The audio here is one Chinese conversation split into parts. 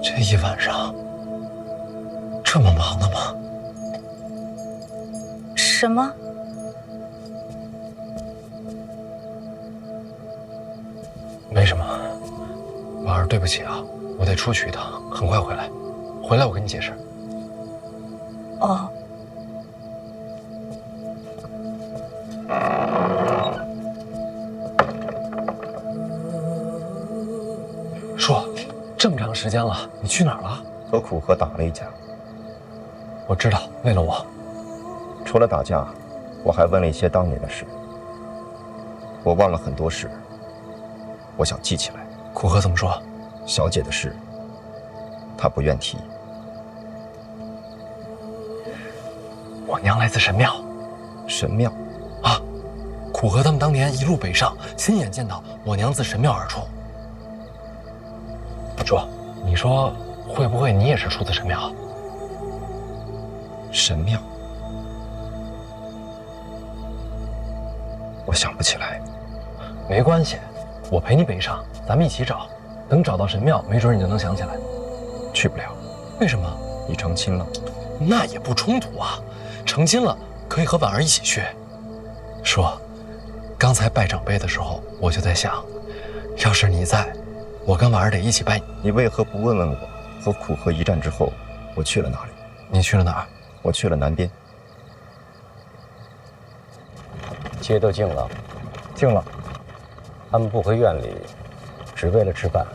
这一晚上这么忙的吗？什么？没什么，婉儿，对不起啊，我得出去一趟，很快回来。回来我跟你解释。哦。说，这么长时间了，你去哪儿了？和苦荷打了一架。我知道，为了我。除了打架，我还问了一些当年的事。我忘了很多事，我想记起来。苦荷怎么说？小姐的事，她不愿提。我娘来自神庙。神庙？啊，苦荷他们当年一路北上，亲眼见到我娘自神庙而出。说，你说会不会你也是出自神庙？神庙？我想不起来。没关系，我陪你北上，咱们一起找。等找到神庙，没准你就能想起来。去不了。为什么？你成亲了。那也不冲突啊，成亲了可以和婉儿一起去。说，刚才拜长辈的时候，我就在想，要是你在，我跟婉儿得一起拜。你为何不问问我？和苦荷一战之后，我去了哪里？你去了哪儿？我去了南边。街都静了。静了。他们不回院里，只为了吃饭。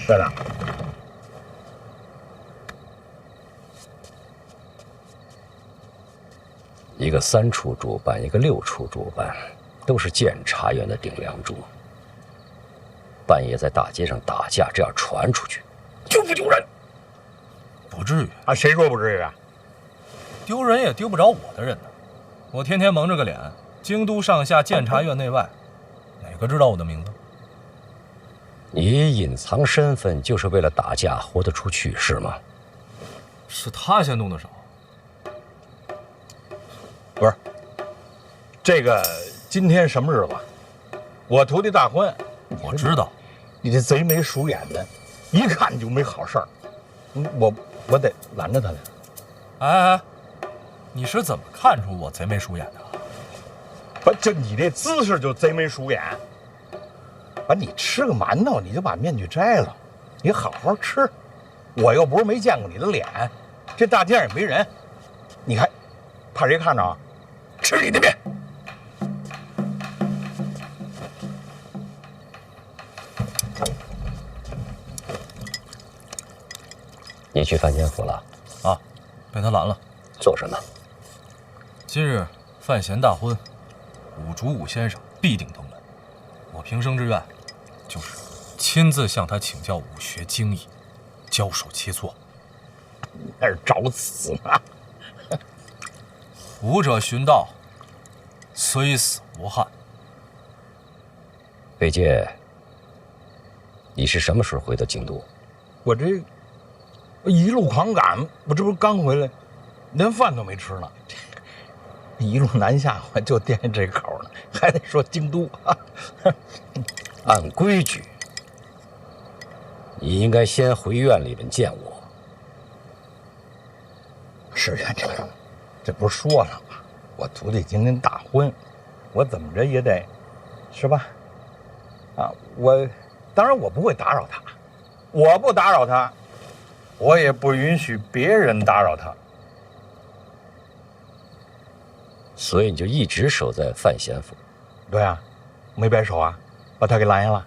在哪？一个3处主办，一个6处主办，都是监察院的顶梁柱。半夜在大街上打架，这样传出去，丢不丢人？不至于啊，谁说不至于啊？丢人也丢不着我的人呢。我天天蒙着个脸，京都上下监察院内外，哪个知道我的名字？你隐藏身份就是为了打架豁得出去是吗？是他先动的手。不是，这个今天什么日子？我徒弟大婚。我知道，你这贼眉鼠眼的，一看就没好事儿。我得拦着他来。哎，你是怎么看出我贼眉鼠眼的？不，就你这姿势就贼眉鼠眼。把你吃个馒头，你就把面具摘了，你好好吃。我又不是没见过你的脸，这大街上也没人，你还怕谁看着啊？吃你的面。你去范贤府了？啊，被他拦了。做什么？今日范闲大婚，武主武先生必定登门。我平生之愿，就是亲自向他请教武学精艺，教授切磋。你那是找死呢！武者寻道，虽死无憾。北界，你是什么时候回的京都？我这一路狂赶，我这不是刚回来，连饭都没吃呢。一路南下，我就惦记这口呢，还得说京都。按规矩，你应该先回院里面见我。是呀，这不是说了吗？我徒弟今天大婚，我怎么着也得，是吧？啊，当然我不会打扰他，我不打扰他，我也不允许别人打扰他。所以你就一直守在范贤府。对啊，没摆手啊，把他给拦下了。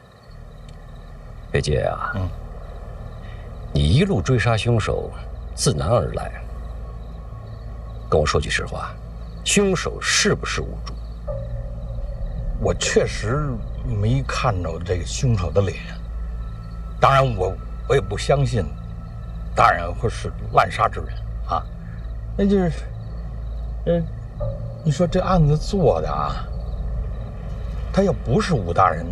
北界啊，你一路追杀凶手，自南而来。跟我说句实话，凶手是不是无主？我确实没看着这个凶手的脸，当然我也不相信大人会是滥杀之人啊。那就是，你说这案子做的啊，他要不是武大人，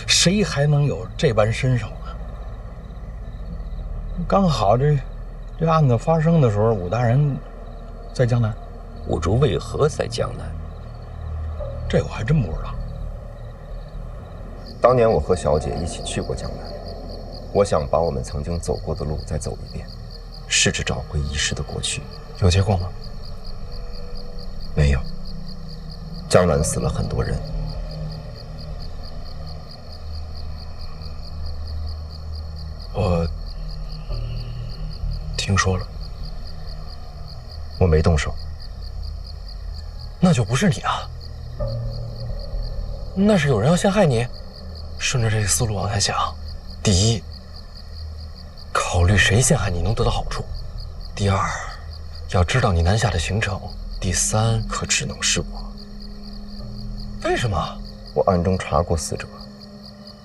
谁还能有这般身手呢？刚好这这案子发生的时候，武大人在江南。五竹为何在江南？这我还真不知道。当年我和小姐一起去过江南，我想把我们曾经走过的路再走一遍，试着找回遗失的过去。有结果吗？没有。江南死了很多人。我听说了。我没动手。那就不是你啊。那是有人要陷害你。顺着这个思路往下想，第一，考虑谁陷害你能得到好处；第二，要知道你南下的行程；第三，可只能是我。为什么？我暗中查过死者，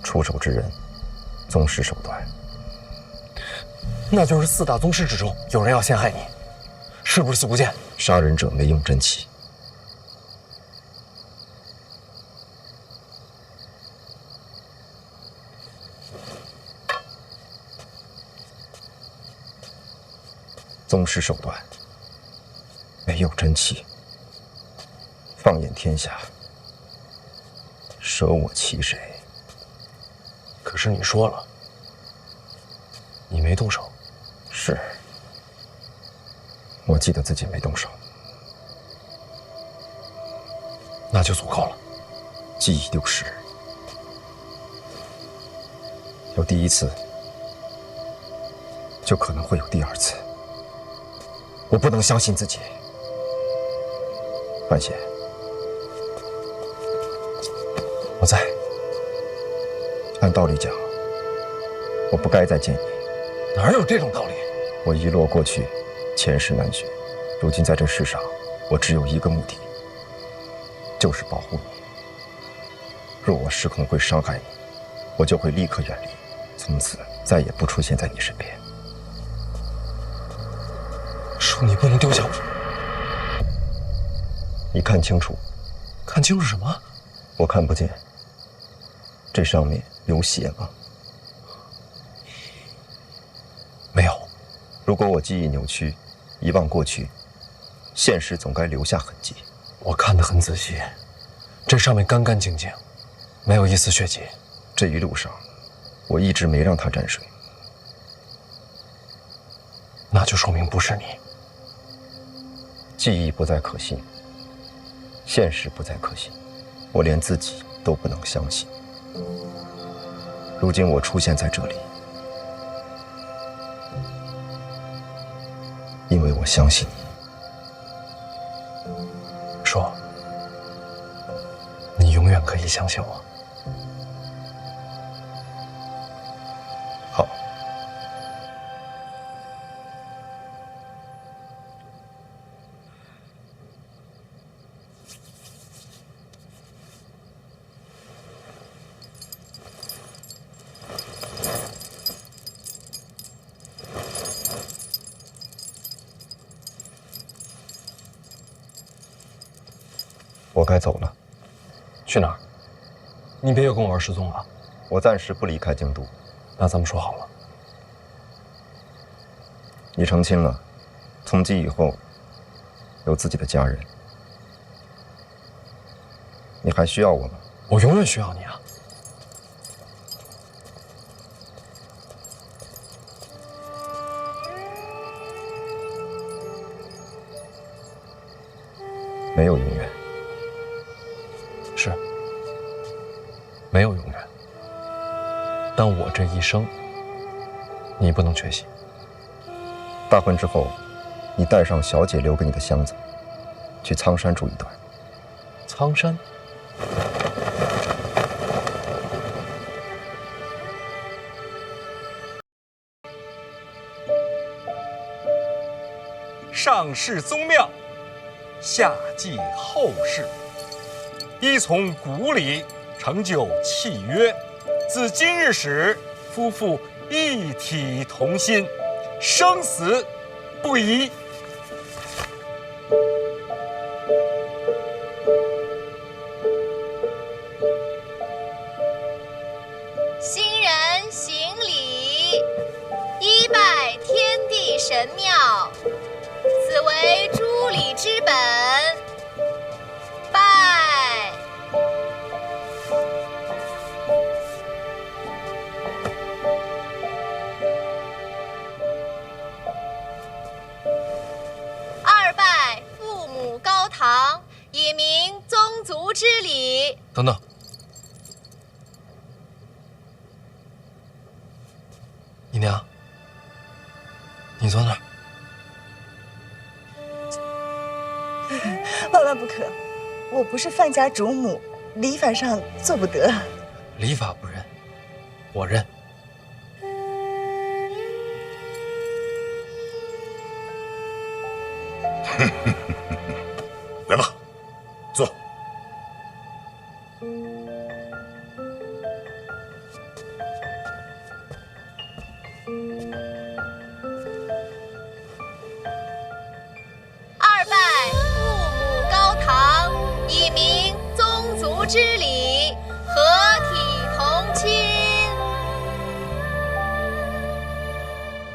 出手之人，宗师手段。那就是4大宗师之中有人要陷害你，是不是四姑剑？杀人者没用真气。宗师手段，没有真气。放眼天下，舍我其谁？可是你说了，你没动手。是，我记得自己没动手。那就足够了。记忆丢失，有第一次，就可能会有第二次。我不能相信自己。范闲，我在。按道理讲，我不该再见你。哪有这种道理？我遗落过去，前世难寻。如今在这世上，我只有一个目的，就是保护你。若我失控会伤害你，我就会立刻远离，从此再也不出现在你身边。说你不能丢下我。你看清楚。看清楚什么？我看不见。这上面有血吗？没有。如果我记忆扭曲，遗忘过去，现实总该留下痕迹。我看得很仔细，这上面干干净净，没有一丝血迹。这一路上，我一直没让它沾水。那就说明不是你。记忆不再可信，现实不再可信，我连自己都不能相信。如今我出现在这里，因为我相信你。说，你永远可以相信我。好。我该走了。去哪儿？你别又跟我玩失踪啊！我暂时不离开京都。那咱们说好了。你成亲了，从今以后有自己的家人。你还需要我吗？我永远需要你啊！没有永远。是，没有永远。但我这一生，你不能缺席。大婚之后，你带上小姐留给你的箱子，去苍山住一段。苍山？上至宗庙，下济后事，依从古礼，成就契约。自今日始，夫妇一体同心，生死不移。新人行礼，一拜天地神庙。以明宗族之礼。等等，姨娘，你坐那儿。万万不可，我不是范家主母，礼法上做不得。礼法不认，我认。来吧，坐。二拜父母高堂，以明宗族之礼，合体同亲。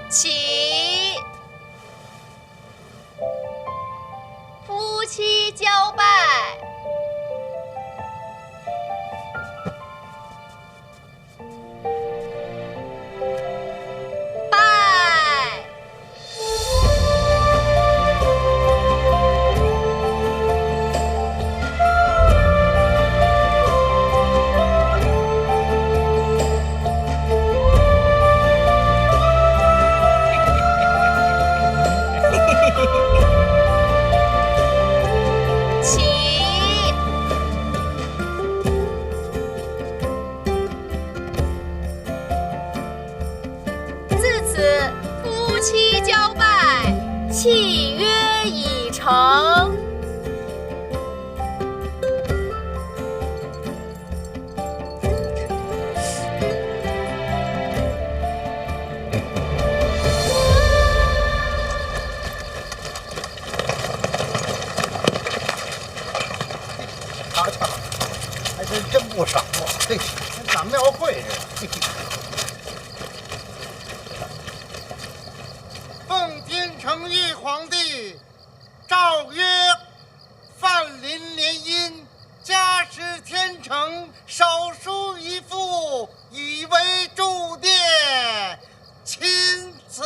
起，夫妻交拜。拜。起，自此夫妻交拜，契约已成。瞧瞧，还真不少啊！嘿，跟咱庙会似的。奉天承运皇帝诏曰：范林联姻，家师天成，手书一副，以为铸殿，钦此。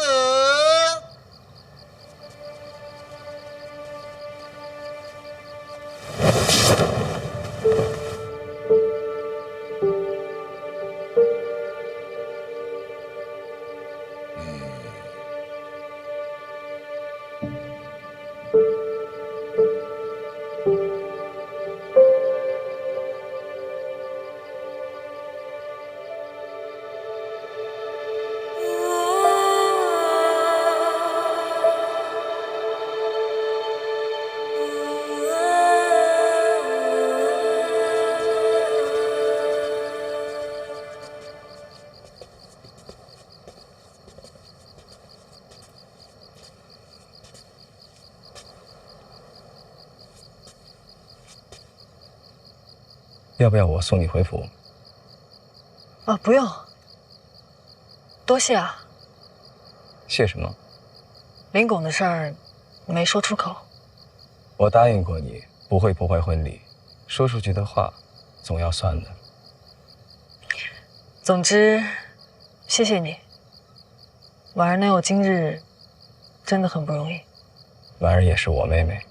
要不要我送你回府？哦，不用，多谢啊。谢什么？林拱的事儿没说出口。我答应过你，不会破坏婚礼，说出去的话，总要算的。总之，谢谢你。婉儿能有今日，真的很不容易。婉儿也是我妹妹。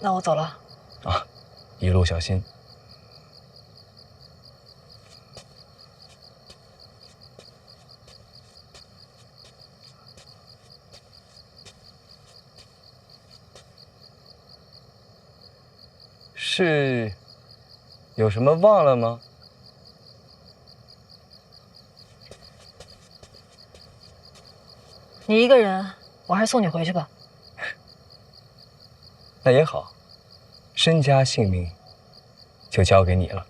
那我走了。啊，一路小心。是有什么忘了吗？你一个人，我还是送你回去吧。那也好，身家性命就交给你了。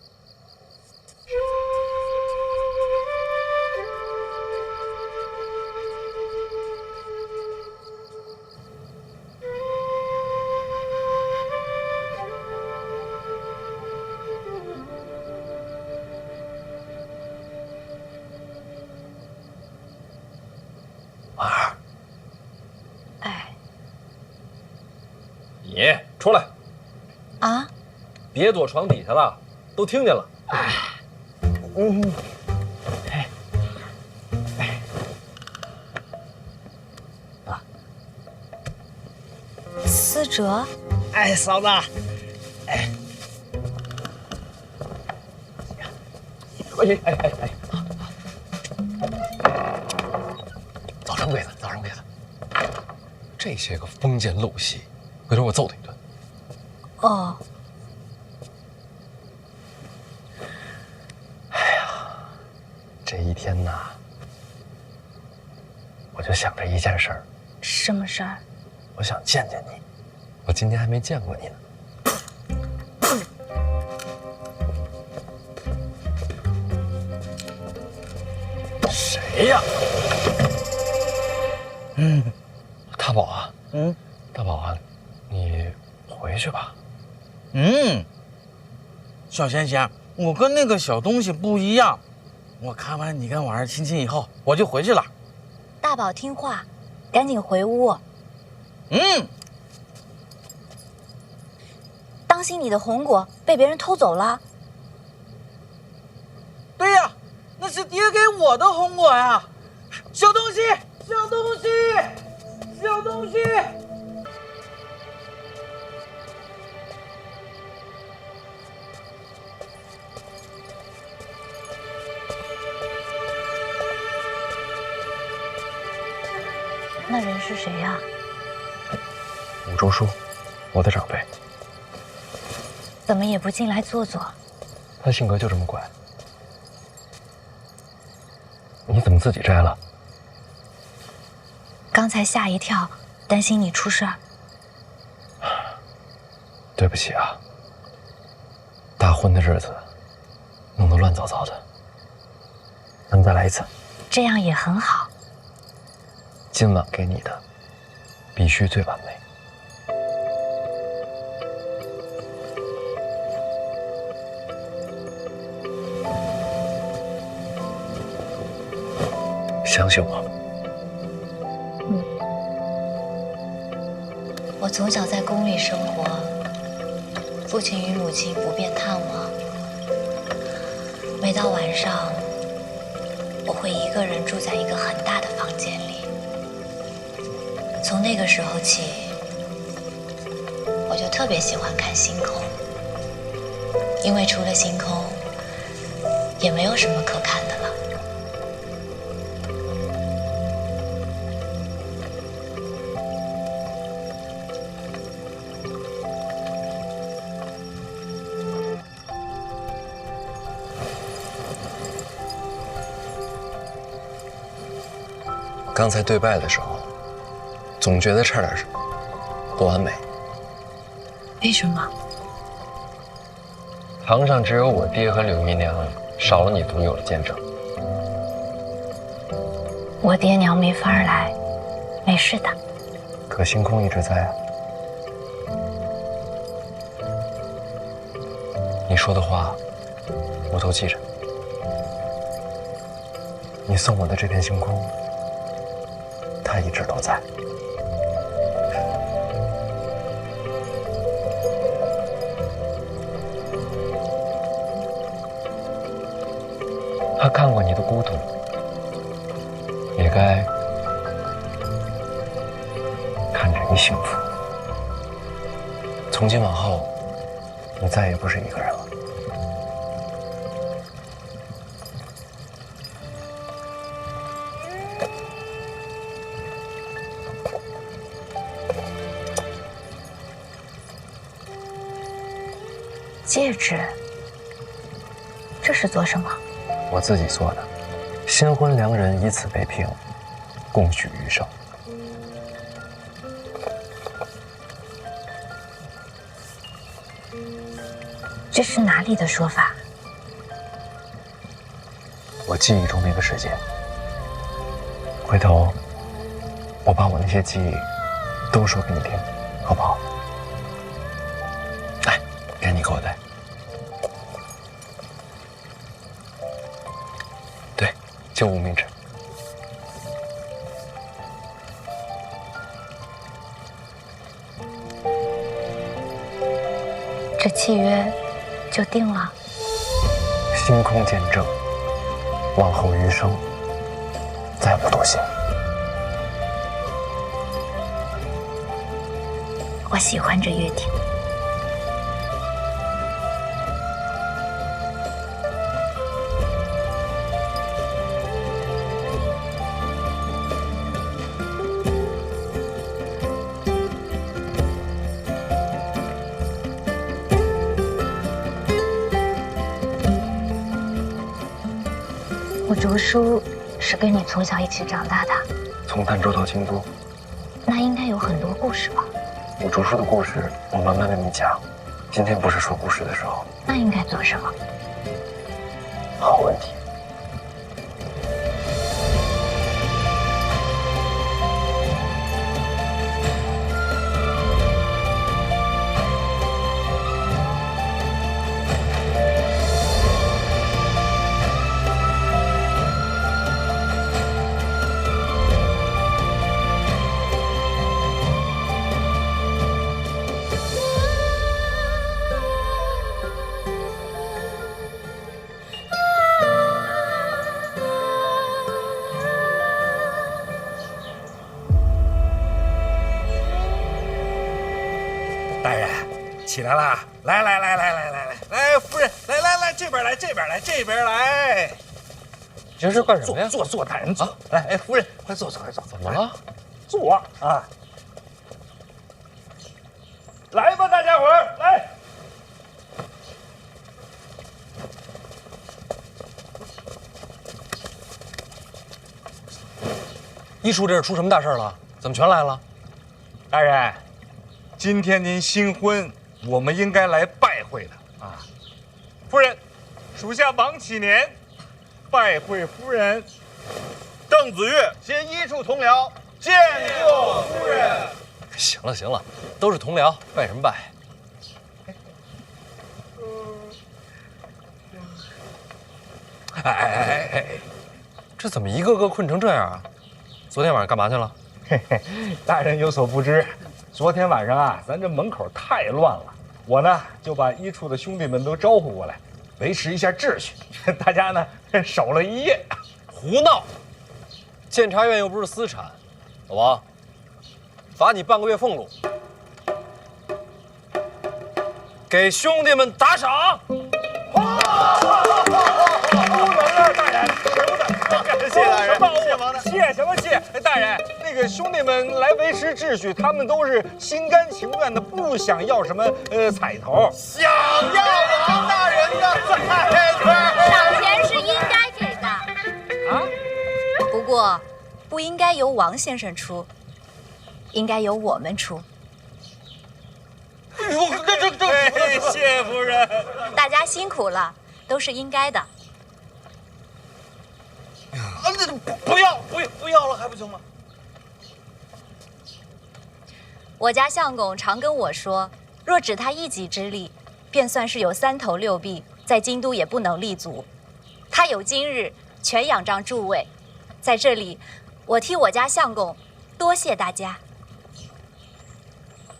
婉儿，哎，你出来，啊，别躲床底下了，都听见了。思哲。哎，嫂子，哎，回去，哎，早生贵子，早生贵子。这些个封建陋习，回头我揍他一顿。哦。这一天呐，我就想着一件事儿。什么事儿？我想见见你，我今天还没见过你呢。谁呀？大宝啊，大宝啊，你回去吧。小贤贤，我跟那个小东西不一样，我看完你跟婉儿亲亲以后，我就回去了。大宝听话，赶紧回屋。当心你的红果被别人偷走了。对呀，那是爹给我的红果呀！小东西，小东西，小东西！那人是谁呀？武周叔，我的长辈。怎么也不进来坐坐？他性格就这么怪。你怎么自己摘了？刚才吓一跳，担心你出事儿。对不起啊，大婚的日子弄得乱糟糟的。咱再来一次。这样也很好。今晚给你的必须最完美。相信我。我从小在宫里生活，父亲与母亲不便探望。每到晚上，我会一个人住在一个很大的房间里。从那个时候起，我就特别喜欢看星空，因为除了星空，也没有什么可看的了。刚才对拜的时候，总觉得差点不完美。为什么？堂上只有我爹和柳姨娘，少了你独有的见证。我爹娘没法来，没事的。可星空一直在啊。你说的话，我都记着。你送我的这片星空，它一直都在。他看过你的孤独，也该看着你幸福。从今往后，你再也不是一个人了。戒指，这是做什么？我自己做的，新婚良人以此为凭，共许余生。这是哪里的说法？我记忆中那个世界。回头，我把我那些记忆都说给你听，好不好？来，给你口袋。对，就无名指。这契约就定了。星空见证，往后余生再不多行。我喜欢这乐亭。我竹叔是跟你从小一起长大的，从儋州到京都，那应该有很多故事吧？我竹叔的故事，我慢慢为你讲。今天不是说故事的时候。那应该做什么？好问题。大人，起来啦！来，夫人，来，这边来，这边来。你这是干什么呀？坐，大人坐。来，夫人，快坐。怎么了？坐啊！来吧，大家伙儿，来。一叔这是出什么大事了？怎么全来了？大人，今天您新婚，我们应该来拜会的啊。夫人，属下王启年拜会夫人。邓子岳携一处同僚见过夫人。行了，都是同僚，拜什么拜？哎，这怎么一个个困成这样啊？昨天晚上干嘛去了？大人有所不知，昨天晚上啊，咱这门口太乱了，我呢就把一处的兄弟们都招呼过来，维持一下秩序。大家呢守了一夜。胡闹！监察院又不是私产。老王，罚你半个月俸禄，给兄弟们打赏。不能啊，大人，舍不得。谢大人，谢王大。谢什么谢？大人，那个兄弟们来维持秩序，他们都是心甘情愿的，不想要什么彩头。想要王大人的彩头。赏钱是应该给的啊，不过不应该由王先生出，应该由我们出。谢夫人，大家辛苦了，都是应该的。不要了，还不行吗？我家相公常跟我说，若只他一己之力，便算是有3头6臂，在京都也不能立足。他有今日，全仰仗诸位。在这里，我替我家相公多谢大家。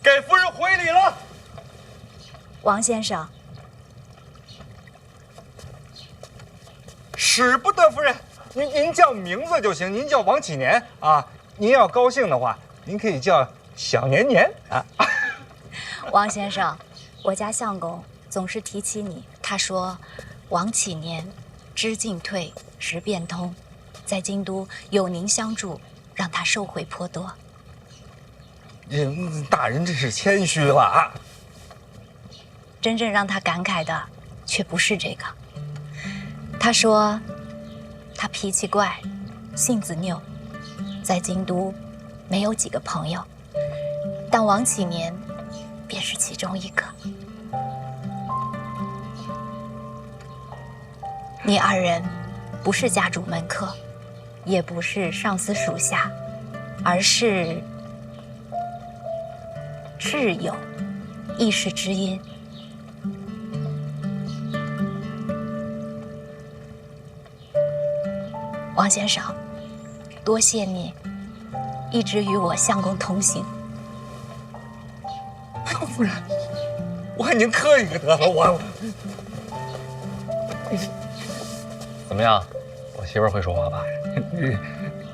给夫人回礼了。王先生，使不得，夫人。您叫名字就行，您叫王启年啊。您要高兴的话，您可以叫小年年啊。王先生，我家相公总是提起你，他说王启年知进退，识变通，在京都有您相助，让他收获颇多。大人这是谦虚了啊。真正让他感慨的却不是这个。他说他脾气怪，性子拗，在京都没有几个朋友，但王启年便是其中一个。你2人不是家主门客，也不是上司属下，而是挚友，亦是知音。王先生，多谢你一直与我相公同行。夫人，我看您磕一个得了，我怎么样？我媳妇儿会说话吧？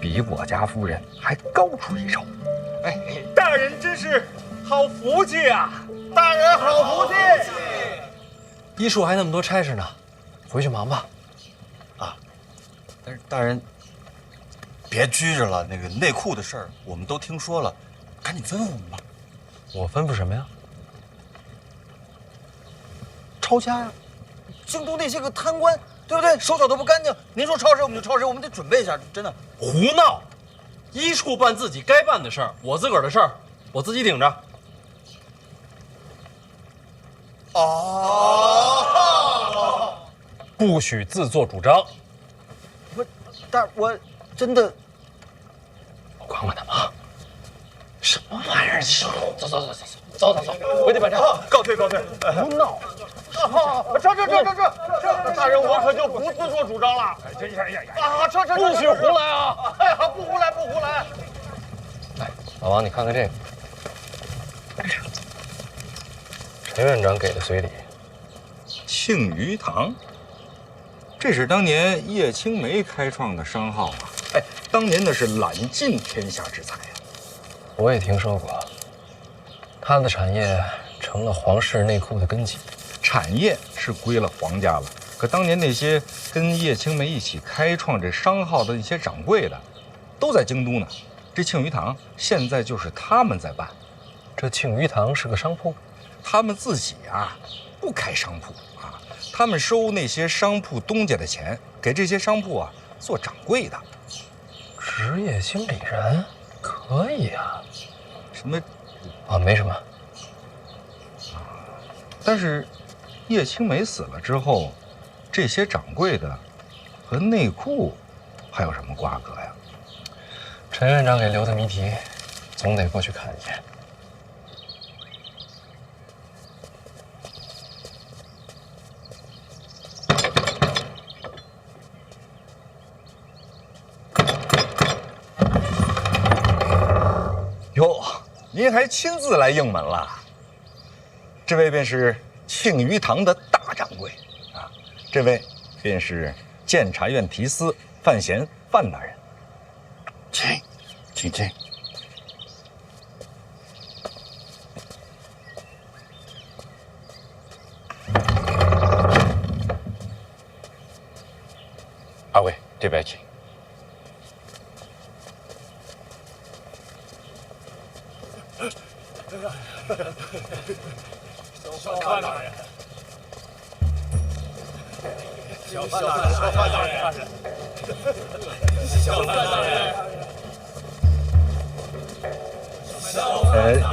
比我家夫人还高出一筹。哎，大人真是好福气啊！大人好福气！医术还那么多差事呢，回去忙吧。但是大人，别拘着了，那个内库的事儿我们都听说了，赶紧吩咐我们吧。我吩咐什么呀？抄家呀！京都那些个贪官，对不对？手脚都不干净。您说抄谁我们就抄谁，我们得准备一下，真的。胡闹！医处办自己该办的事儿，我自个儿的事儿我自己顶着。哦，不许自作主张。不，但我真的，管他妈！什么玩意儿？走，回去办账。告退。胡闹！这，大人我可就不自作主张了。这，不许胡来啊！哎呀，不胡来。哎，老王，你看看这个，陈院长给的随礼。庆余堂，这是当年叶青梅开创的商号啊！哎，当年那是揽尽天下之财啊！我也听说过，他的产业成了皇室内库的根基。产业是归了皇家了，可当年那些跟叶青梅一起开创这商号的一些掌柜的，都在京都呢。这庆余堂现在就是他们在办。这庆余堂是个商铺，他们自己啊不开商铺啊，他们收那些商铺东家的钱，给这些商铺啊做掌柜的。职业经理人可以啊。什么？没什么。但是叶青梅死了之后，这些掌柜的和内库还有什么瓜葛呀？陈院长给留的谜题，总得过去看一眼。哟，您还亲自来应门了？这位便是庆余堂的大掌柜啊，这位便是监察院提司范闲范大人。请。二位这边请。小范大人，小范大人，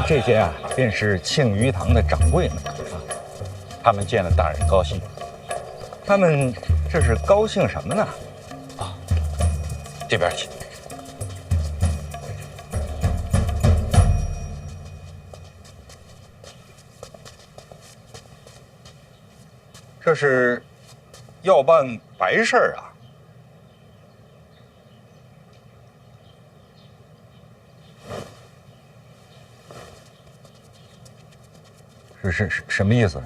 这些啊，便是庆余堂的掌柜们啊，他们见了大人高兴。他们这是高兴什么呢？啊，这边请。这是要办白事儿啊！是什么意思？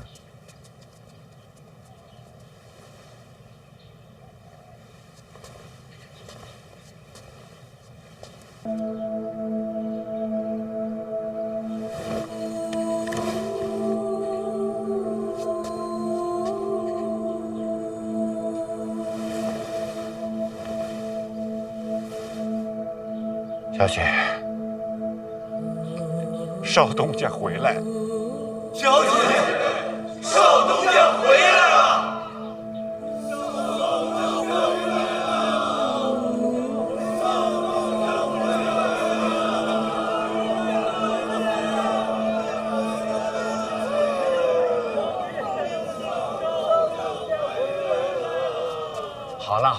小雪，少东家回来了。小姐，少东家回来了。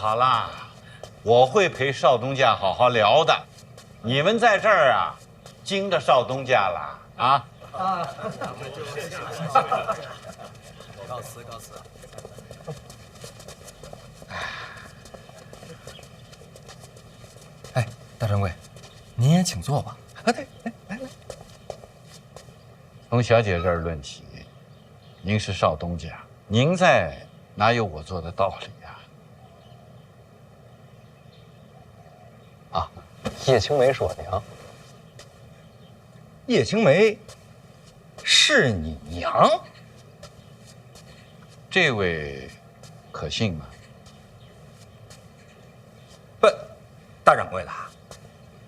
好了，我会陪少东家好好聊的。你们在这儿啊，惊着少东家了啊！告辞。哎，大掌柜，您也请坐吧。对，来。从小姐这儿论起，您是少东家，您在哪有我做的道理呀？叶青梅是我娘。叶青梅是你娘？这位可信吗？不，大掌柜的，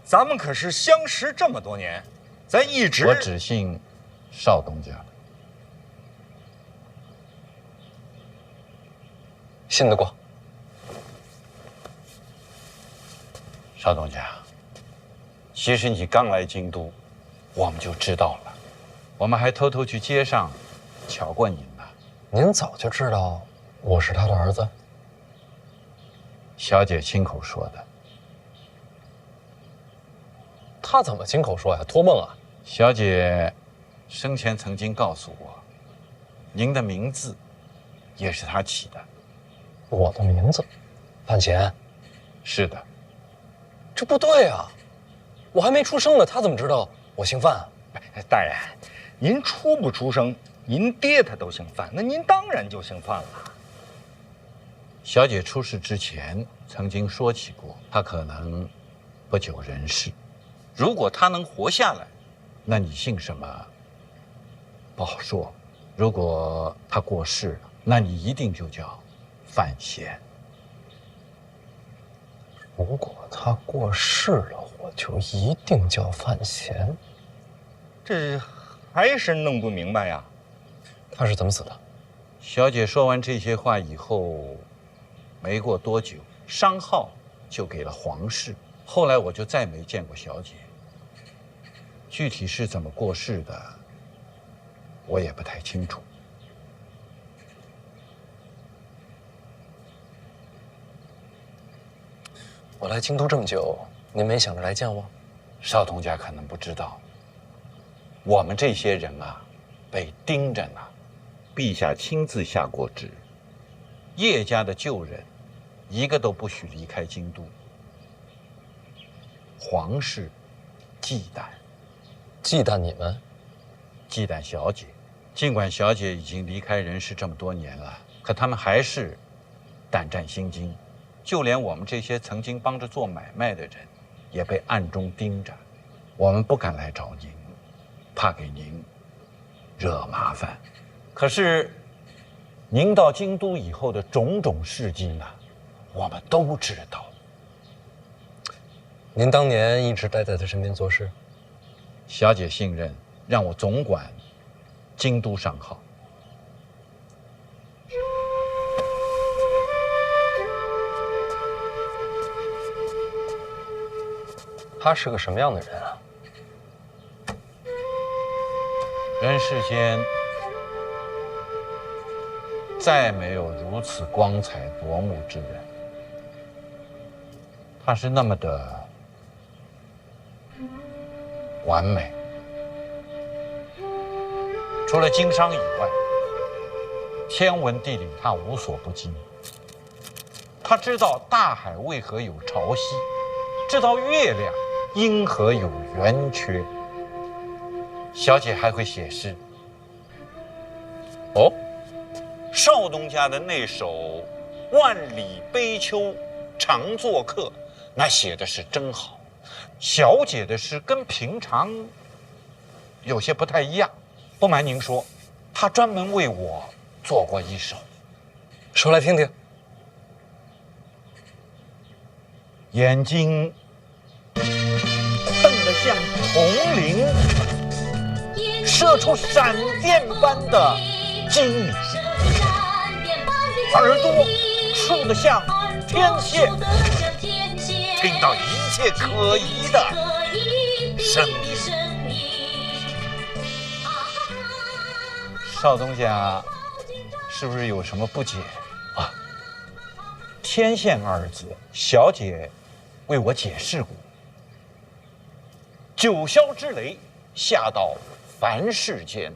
咱们可是相识这么多年，咱一直……我只信邵东家的。信得过。邵东家，其实你刚来京都，我们就知道了，我们还偷偷去街上瞧过您呢。您早就知道我是他的儿子？小姐亲口说的。他怎么亲口说呀？托梦啊？小姐生前曾经告诉我，您的名字也是她起的。我的名字，范闲。是的。这不对啊！我还没出生呢，他怎么知道我姓范啊？大人，您出不出生，您爹他都姓范，那您当然就姓范了。小姐出事之前曾经说起过，她可能不久人世。如果她能活下来，那你姓什么不好说。如果她过世了，那你一定就叫范闲。如果他过世了，我就一定叫范闲。这还是弄不明白呀。他是怎么死的？小姐说完这些话以后，没过多久，商号就给了皇室。后来我就再没见过小姐。具体是怎么过世的，我也不太清楚。我来京都这么久，您没想着来见我？邵东家可能不知道，我们这些人啊，被盯着呢。陛下亲自下过旨，叶家的旧人，一个都不许离开京都。皇室忌惮，忌惮你们，忌惮小姐。尽管小姐已经离开人世这么多年了，可他们还是胆战心惊。就连我们这些曾经帮着做买卖的人，也被暗中盯着。我们不敢来找您，怕给您惹麻烦。可是，您到京都以后的种种事迹呢，我们都知道。您当年一直待在他身边做事？小姐信任，让我总管京都商号。他是个什么样的人啊？人世间再没有如此光彩夺目之人。他是那么的完美，除了经商以外，天文地理他无所不精。他知道大海为何有潮汐，知道月亮因何有圆缺。小姐还会写诗。哦，邵东家的那首《万里悲秋常作客》，那写的是真好。小姐的诗跟平常有些不太一样。不瞒您说，她专门为我做过一首，说来听听。眼睛瞪得像铜铃，射出闪电般的精明，耳朵竖得像天线，听到一切可疑的声音。邵东家是不是有什么不解啊？天线二字，小姐为我解释过。九霄之雷下到凡世间，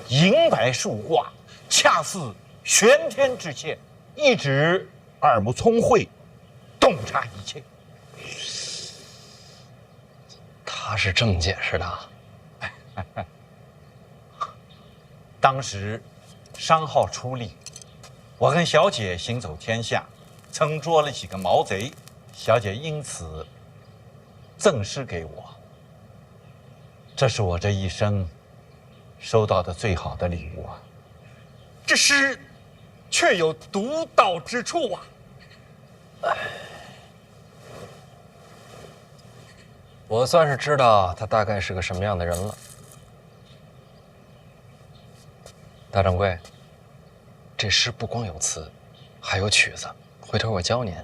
银白树挂，恰似玄天之线，一指耳目聪慧，洞察一切。他是这么解释的。当时商号出力，我跟小姐行走天下，曾捉了几个毛贼，小姐因此赠诗给我。这是我这一生收到的最好的礼物啊！这诗却有独到之处啊！我算是知道他大概是个什么样的人了。大掌柜，这诗不光有词，还有曲子，回头我教您。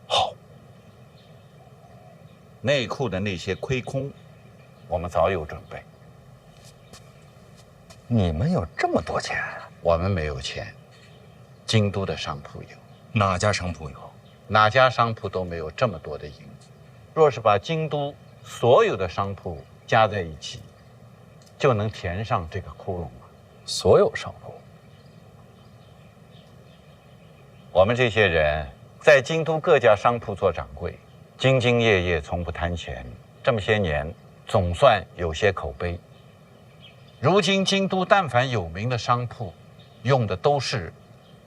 好。内库的那些亏空，我们早有准备。你们有这么多钱？我们没有钱，京都的商铺有。哪家商铺有？哪家商铺都没有这么多的银子。若是把京都所有的商铺加在一起，就能填上这个窟窿了。所有商铺？我们这些人在京都各家商铺做掌柜，兢兢业业，从不贪钱。这么些年，总算有些口碑。如今京都但凡有名的商铺，用的都是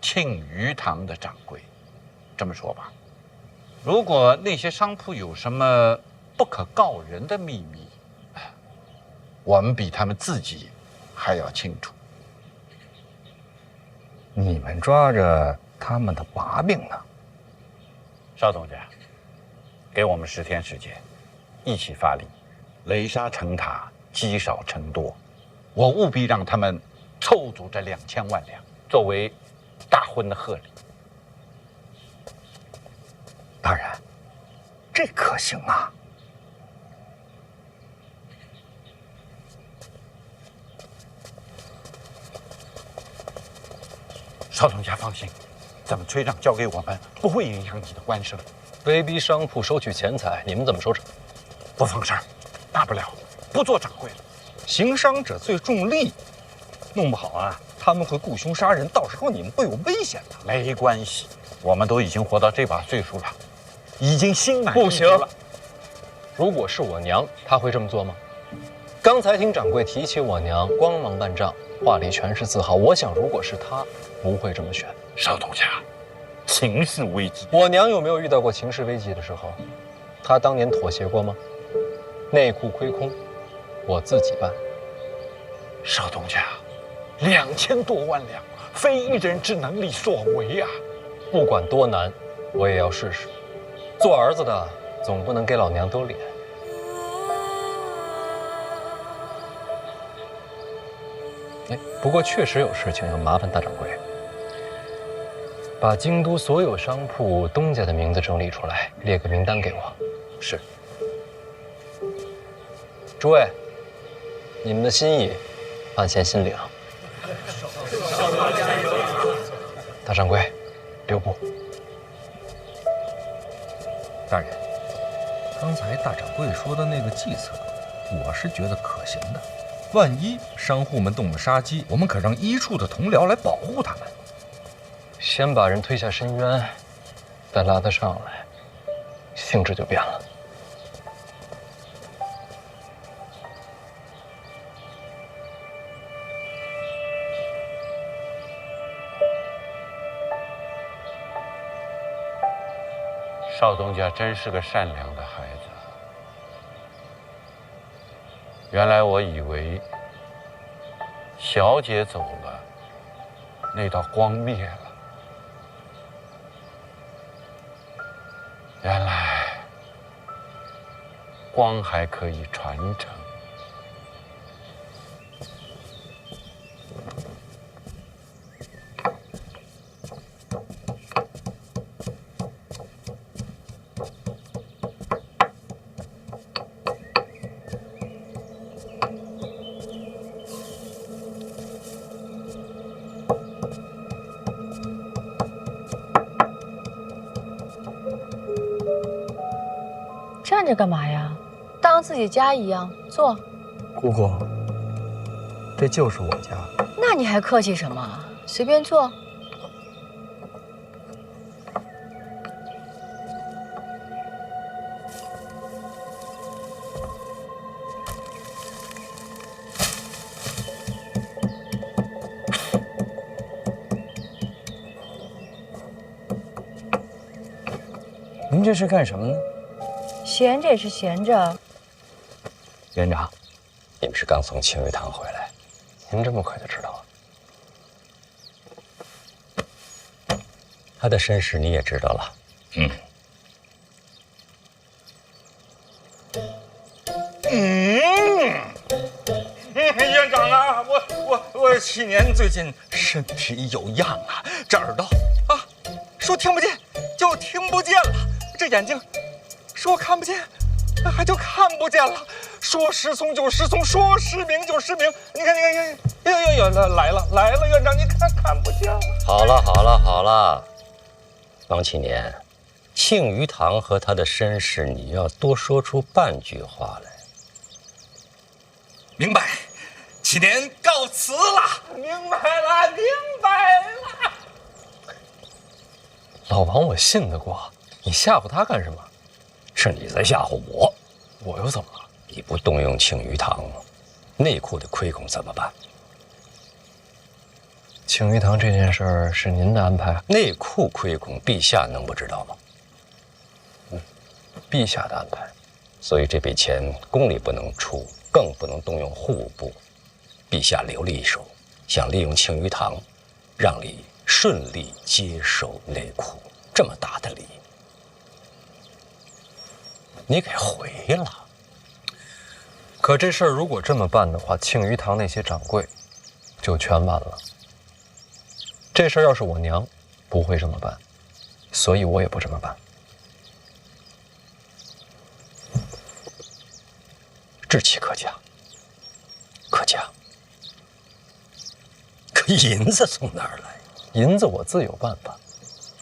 庆余堂的掌柜。这么说吧，如果那些商铺有什么不可告人的秘密，我们比他们自己还要清楚。你们抓着他们的把柄呢？邵总监，给我们10天时间，一起发力，雷沙成塔，积少成多。我务必让他们凑足这2000万两，作为大婚的贺礼。大人，这可行啊！邵总监放心，咱们催账交给我们，不会影响你的官声。威逼商铺收取钱财，你们怎么收场？不放事儿，大不了不做掌柜了。行商者最重利，弄不好啊，他们会雇凶杀人，到时候你们会有危险的。没关系，我们都已经活到这把岁数了，已经心满不行意足了。如果是我娘，她会这么做吗？刚才听掌柜提起我娘，光芒万丈，话里全是自豪。我想，如果是她，不会这么选。邵总监，情势危机，我娘有没有遇到过情势危机的时候？她当年妥协过吗？内库亏空，我自己办。邵总监，2000多万两，非一人之能力所为啊！不管多难，我也要试试。做儿子的总不能给老娘丢脸。哎，不过确实有事情要麻烦大掌柜，把京都所有商铺东家的名字整理出来，列个名单给我。是。诸位，你们的心意，范闲心领。大掌柜，留步。大人，刚才大掌柜说的那个计策，我是觉得可行的。万一商户们动了杀机，我们可让一处的同僚来保护他们。先把人推下深渊，再拉他上来，性质就变了。邵东家真是个善良的孩子。原来我以为小姐走了，那道光灭了。原来光还可以传承。站着干嘛呀？当自己家一样坐。姑姑，这就是我家。那你还客气什么？随便坐。您这是干什么呢？闲着也是闲着。园长，你们是刚从庆余堂回来？您这么快就知道了？他的身世你也知道了。院长啊，我7年最近身体有恙啊，这耳朵啊说听不见就听不见了，这眼睛说看不见还就看不见了，说失聪就失聪，说失明就失明。你看，又来了，院长，你看不见了。好了，王启年，庆余堂和他的身世，你要多说出半句话来。明白，7年告辞了。明白了。老王，我信得过，你吓唬他干什么？是你在吓唬我。我又怎么了？你不动用庆余堂，内库的亏空怎么办？庆余堂这件事儿是您的安排？内库亏空，陛下能不知道吗？陛下的安排。所以这笔钱宫里不能出，更不能动用户部。陛下留了一手，想利用庆余堂，让你顺利接手内库，这么大的礼，你给回了。可这事儿如果这么办的话，庆余堂那些掌柜就全完了。这事儿要是我娘，不会这么办，所以我也不这么办。志气可嘉，可银子从哪儿来？银子我自有办法。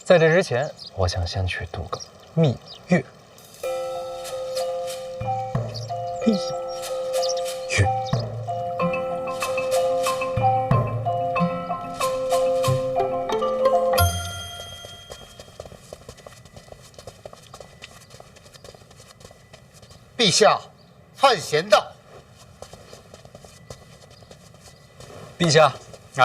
在这之前，我想先去度个蜜月。陛下，范闲道。陛下，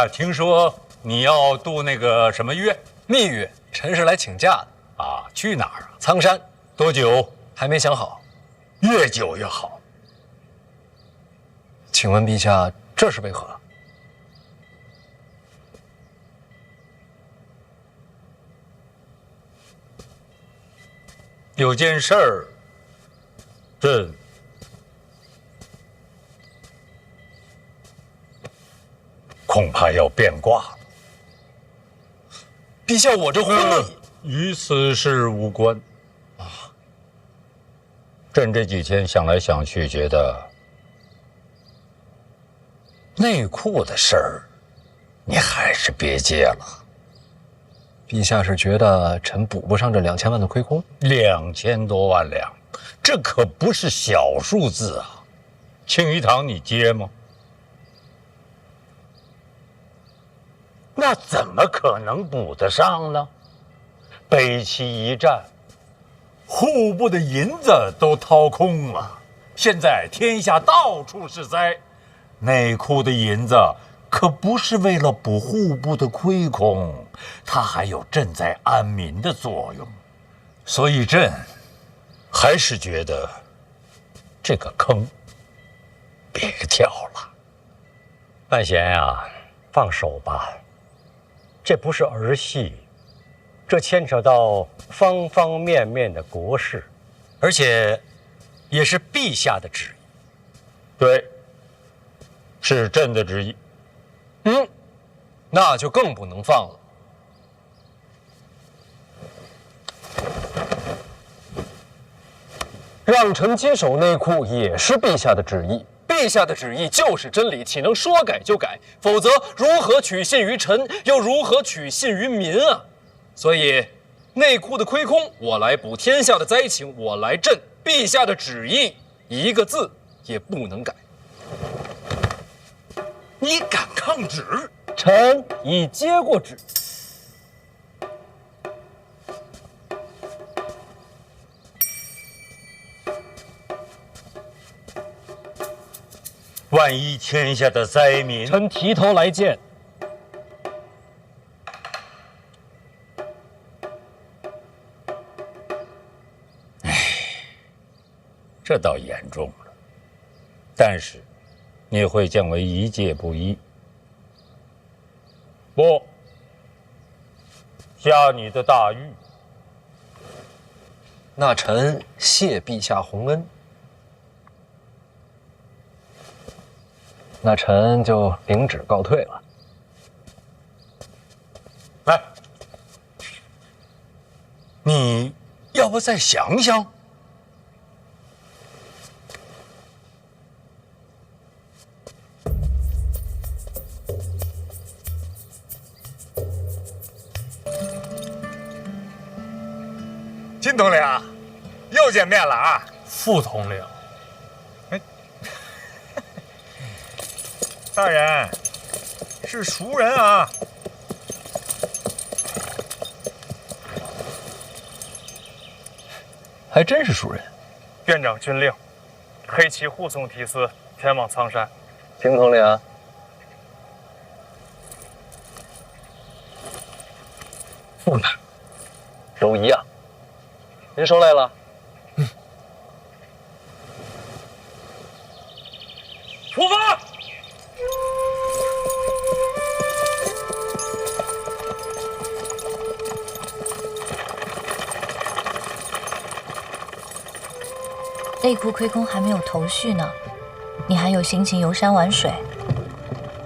听说你要度那个什么月？蜜月。臣是来请假的。啊，去哪儿啊？苍山。多久？还没想好。越久越好。请问陛下，这是为何？有件事儿，朕恐怕要变卦了。陛下，我这婚礼与此事无关啊。朕这几天想来想去，觉得内库的事儿，你还是别接了。陛下是觉得臣补不上这2000万的亏空？2000多万两，这可不是小数字啊！庆余堂你接吗？那怎么可能补得上呢？北齐一战，户部的银子都掏空了，现在天下到处是灾，内库的银子可不是为了补户部的亏空，它还有赈灾安民的作用。所以朕还是觉得这个坑别跳了。范闲啊，放手吧，这不是儿戏，这牵扯到方方面面的国事，而且也是陛下的旨意。对，是朕的旨意。那就更不能放了。让臣接手内库也是陛下的旨意，陛下的旨意就是真理，岂能说改就改？否则如何取信于臣，又如何取信于民啊？所以，内库的亏空我来补，天下的灾情我来赈，陛下的旨意一个字也不能改。你敢抗旨？臣已接过旨。万一天下的灾民，臣提头来见。这倒严重了，但是你会降为1介布衣，不，下你的大狱。那臣谢陛下洪恩。那臣就领旨告退了。来，你要不再想想？金统领，又见面了啊！副统领，大人是熟人啊。还真是熟人。院长军令，黑旗护送提司前往苍山。听统领。副呢？周仪啊，您受累了。出发！内库亏空还没有头绪呢，你还有心情游山玩水？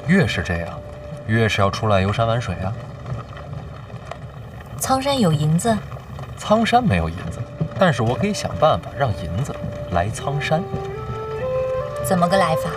越是这样，越是要出来游山玩水啊。苍山有银子？苍山没有银子，但是我可以想办法让银子来苍山。怎么个来法？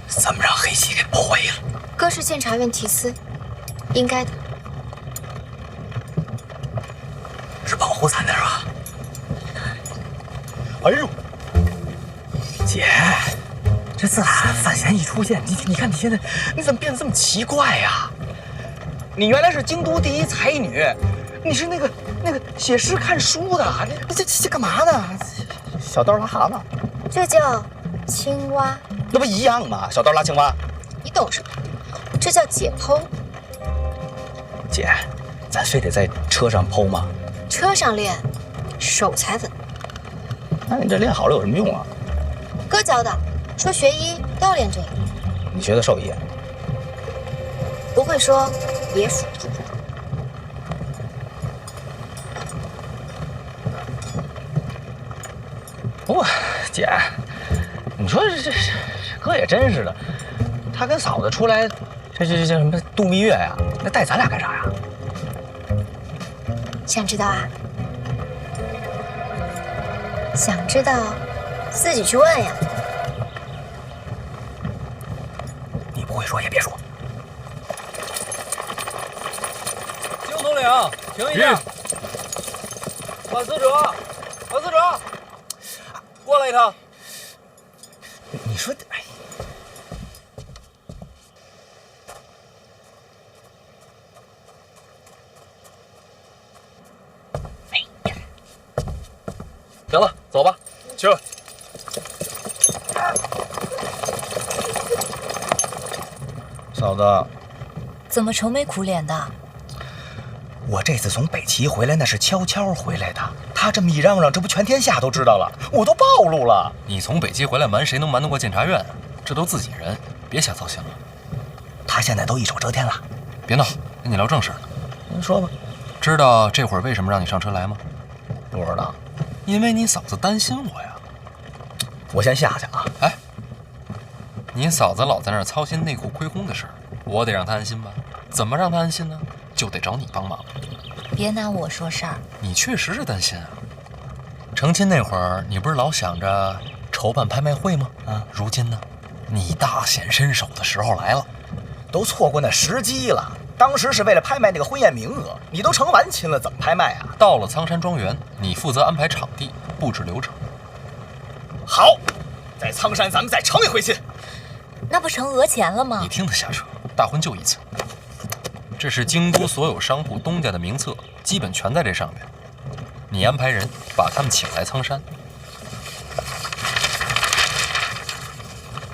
怎么让黑旗给破坏了？哥是监察院提司，应该的。是保护咱那儿啊？哎呦，姐，这自打范闲一出现，你看你现在你怎么变得这么奇怪呀？你原来是京都第一才女，你是那个写诗看书的，你这干嘛呢？小刀拉蛤蟆，这叫青蛙。那不一样吗？小刀拉青蛙。你懂什么？这叫解剖。姐，咱非得在车上剖吗？车上练，手才稳。那你这练好了有什么用啊？哥教的，说学医都要练这个。你学的兽医？不会说也数。不过，姐，你说这哥也真是的，他跟嫂子出来，这叫什么度蜜月呀？那带咱俩干啥呀？想知道啊？想知道，自己去问呀。你不会说也别说。金统领，停一下！管司者，管司者，过来一趟。你说，哎。行了，走吧。去。嫂子，怎么愁眉苦脸的？我这次从北齐回来，那是悄悄回来的。他这么一嚷嚷，这不全天下都知道了，我都暴露了。你从北齐回来瞒谁能瞒得过监察院啊？这都自己人，别瞎操心了。他现在都一手遮天了。别闹，跟你聊正事呢。您说吧。知道这会儿为什么让你上车来吗？不知道。因为你嫂子担心我呀。我先下去啊。哎，你嫂子老在那儿操心内库亏空的事儿，我得让她安心吧？怎么让她安心呢？就得找你帮忙。别拿我说事儿。你确实是担心啊。成亲那会儿，你不是老想着筹办拍卖会吗？啊，如今呢，你大显身手的时候来了。都错过那时机了。当时是为了拍卖那个婚宴名额，你都成完亲了，怎么拍卖啊？到了苍山庄园，你负责安排场地、布置流程。好，在苍山咱们再成一回亲。那不成讹钱了吗？你听他瞎扯，大婚就一次。这是京都所有商铺东家的名册，基本全在这上面。你安排人把他们请来苍山。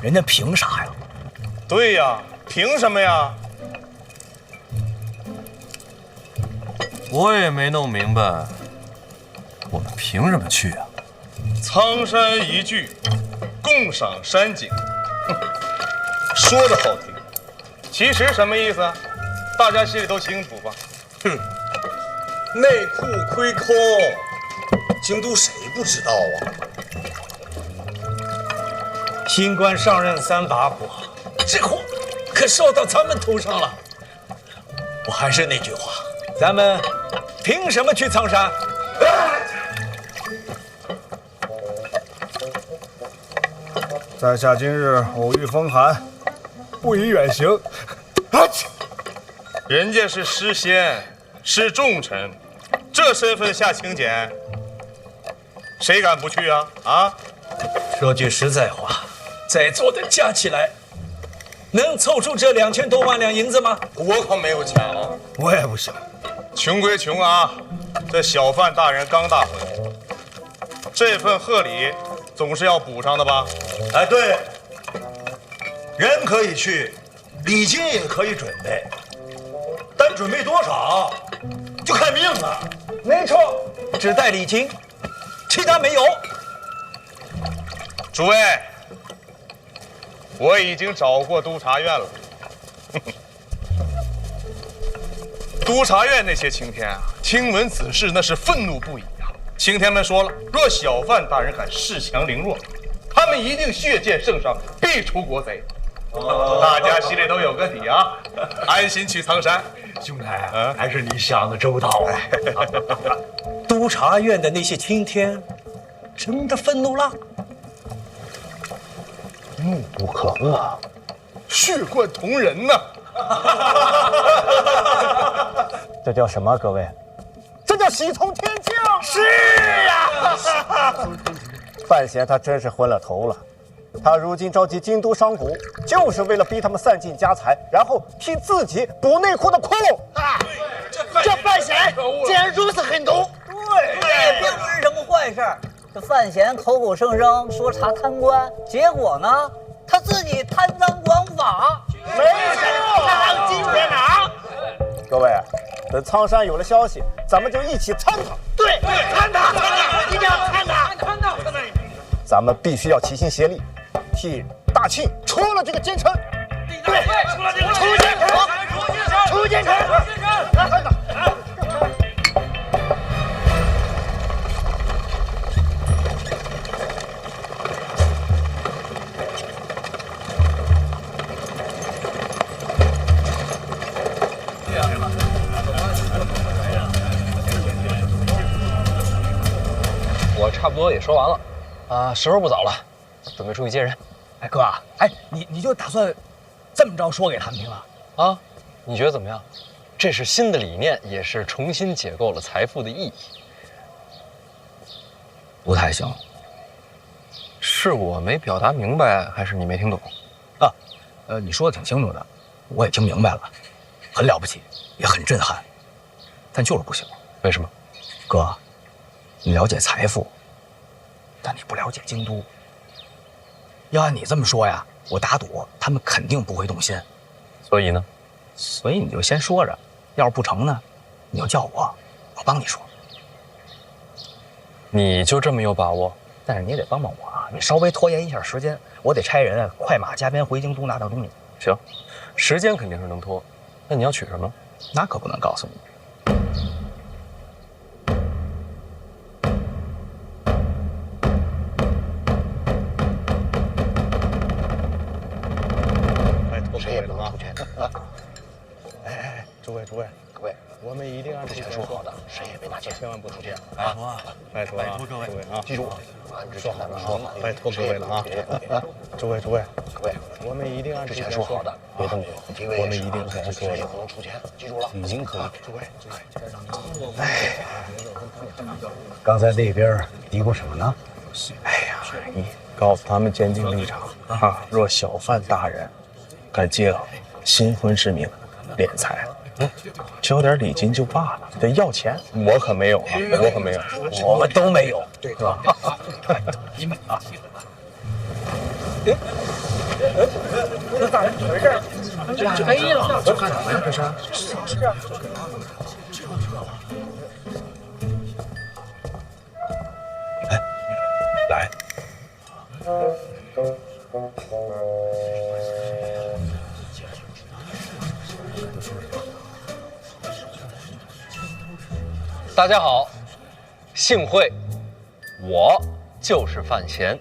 人家凭啥呀？对呀，凭什么呀？我也没弄明白，我们凭什么去啊？苍山一聚，共赏山景。说的好听，其实什么意思？大家心里都清楚吧？哼，内库亏空，京都谁不知道啊？新官上任3把火，这祸可烧到咱们头上了。我还是那句话，咱们凭什么去苍山？在下今日偶遇风寒，不宜远行。人家是诗仙，是重臣，这身份下请柬，谁敢不去啊？啊！说句实在话，在座的加起来，能凑出这2000多万两银子吗？我可没有钱啊，我也不行。穷归穷啊，这小范大人刚大婚，这份贺礼总是要补上的吧？哎，对，人可以去，礼金也可以准备，但准备多少就看命了。没错，只带礼金，其他没有。诸位，我已经找过督察院了。督察院那些青天啊，听闻此事那是愤怒不已啊！青天们说了，若小范大人敢恃强凌弱，他们一定血溅圣上，必除国贼。大家心里都有个底啊，安心去苍山。兄台，还是你想的周到啊！督察院的那些青天，真的愤怒了？怒不可遏，血贯瞳仁呐！这叫什么？各位，这叫喜从天降。是啊，范闲他真是昏了头了。他如今召集京都商贾，就是为了逼他们散尽家财，然后替自己补内库的窟窿。这范闲竟然如此狠毒！对，这也并不是什么坏事。这范闲口口声声说查贪官，结果呢，他自己贪赃枉法。没错，看金钱囊。各位，等苍山有了消息，咱们就一起参他。对，参他，一定要参他。咱们必须要齐心协力，替大庆除了这个奸臣。对，除了这个除奸臣，除奸臣，参他。我差不多也说完了，啊，时候不早了，准备出去接人。哎，哥，哎，你就打算这么着说给他们听了啊？你觉得怎么样？这是新的理念，也是重新解构了财富的意义。不太行。是我没表达明白，还是你没听懂？啊，你说的挺清楚的，我也听明白了，很了不起，也很震撼，但就是不行。为什么？哥，你了解财富，但你不了解京都。要按你这么说呀，我打赌他们肯定不会动心。所以呢？所以你就先说着，要是不成呢，你就叫我帮你说。你就这么有把握？但是你也得帮帮我啊！你稍微拖延一下时间，我得差人快马加鞭回京都拿到东西。行，时间肯定是能拖，那你要取什么？那可不能告诉你。谁也不能出钱。哎，诸位，各位，我们一定按之前说好的，谁也别拿钱，千万不出钱啊！拜托各位啊！记住，按之前咱们说好，拜托各位了啊！诸位，各位，我们一定按之前说好的，别动手。我们一定按说的，不能出钱，记住了。已经可以，诸位。刚才那边嘀咕什么呢？哎呀，你告诉他们坚定立场啊！若小范大人敢借新婚之名敛财，交点礼金就罢了，得要钱，我可没有啊，我可没有，我们都没有，对吧？你们啊！那大人怎么回事？飞了！这干什么呀？这是？哎，来。大家好，幸会，我就是范闲。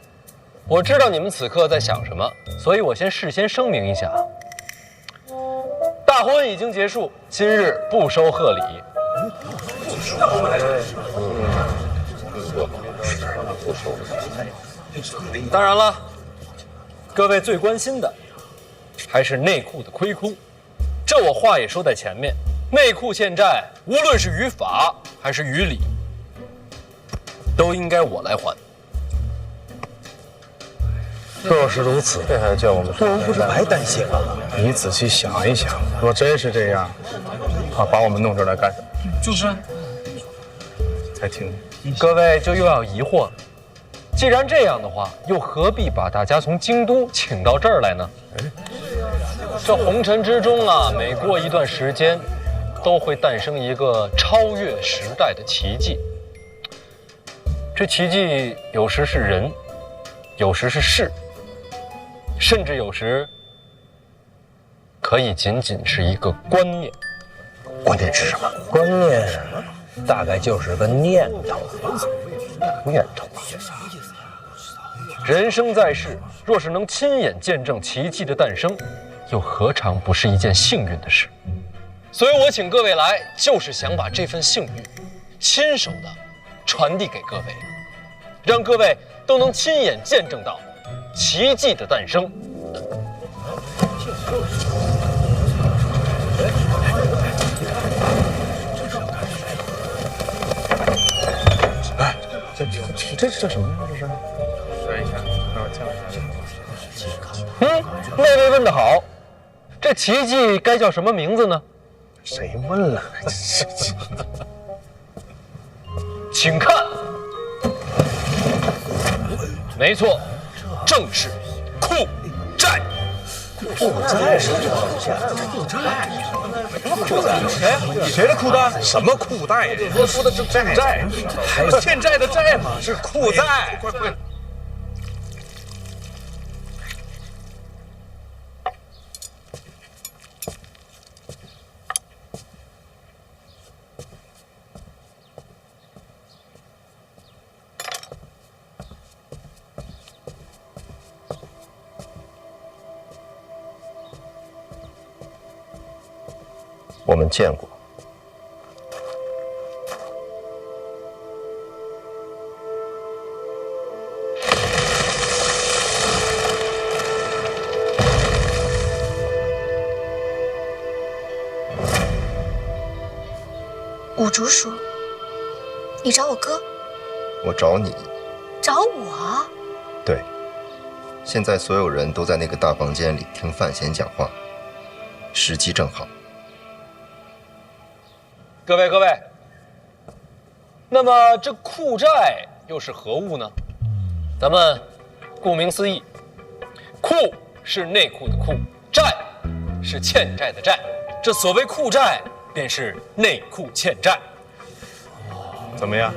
我知道你们此刻在想什么，所以我事先声明一下，大婚已经结束，今日不收贺礼。当然了，各位最关心的还是内库的亏空。这我话也说在前面，内库欠债，无论是于法还是于理，都应该我来还。若是如此，这还叫我们不是白担心了？你仔细想一想，若真是这样，把我们弄这儿来干什么？就是才听，各位就又要疑惑了。既然这样的话，又何必把大家从京都请到这儿来呢？这红尘之中啊，每过一段时间，都会诞生一个超越时代的奇迹。这奇迹有时是人，有时是事，甚至有时可以仅仅是一个观念。观念是什么？观念大概就是个念头。念头。人生在世，若是能亲眼见证奇迹的诞生，又何尝不是一件幸运的事？所以我请各位来，就是想把这份幸运亲手的传递给各位，让各位都能亲眼见证到奇迹的诞生。哎，这什么呀？这是？等一下，让我叫一下。那位问得好，这奇迹该叫什么名字呢？谁问了？请看，没错，正是库债。库债是什么东西啊？库债？什么库债？哎，谁的裤带？什么裤带呀？我说的是欠债，还是欠债的债吗？是裤债。快！我们见过。五竹叔，你找我哥？我找你。找我？对。现在所有人都在那个大房间里听范闲讲话，时机正好。各位，那么这库债又是何物呢？咱们顾名思义，库是内库的库，债是欠债的债。这所谓库债，便是内库欠债。怎么样？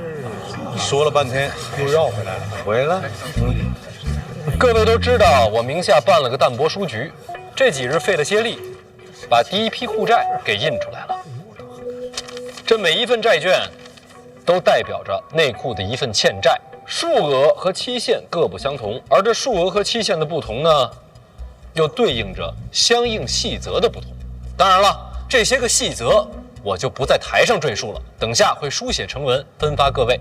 说了半天又绕回来了。回来。各位都知道，我名下办了个淡泊书局，这几日费了些力，把第一批库债给印出来了。这每一份债券都代表着内库的一份欠债，数额和期限各不相同，而这数额和期限的不同呢，又对应着相应细则的不同。当然了，这些个细则我就不在台上赘述了，等下会书写成文分发各位。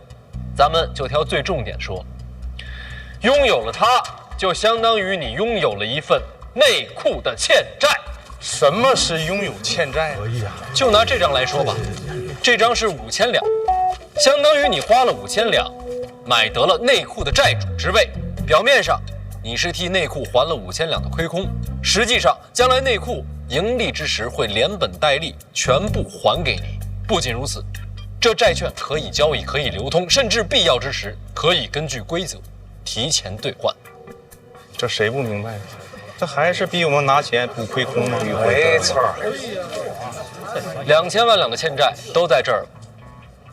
咱们就挑最重点说，拥有了它，就相当于你拥有了一份内库的欠债。什么是拥有欠债？就拿这张来说吧，这张是5000两，相当于你花了5000两，买得了内库的债主之位。表面上你是替内库还了5000两的亏空，实际上将来内库盈利之时会连本带利全部还给你。不仅如此，这债券可以交易，可以流通，甚至必要之时可以根据规则提前兑换。这谁不明白？这还是逼我们拿钱补亏空吗？没错，2000万两的欠债都在这儿了，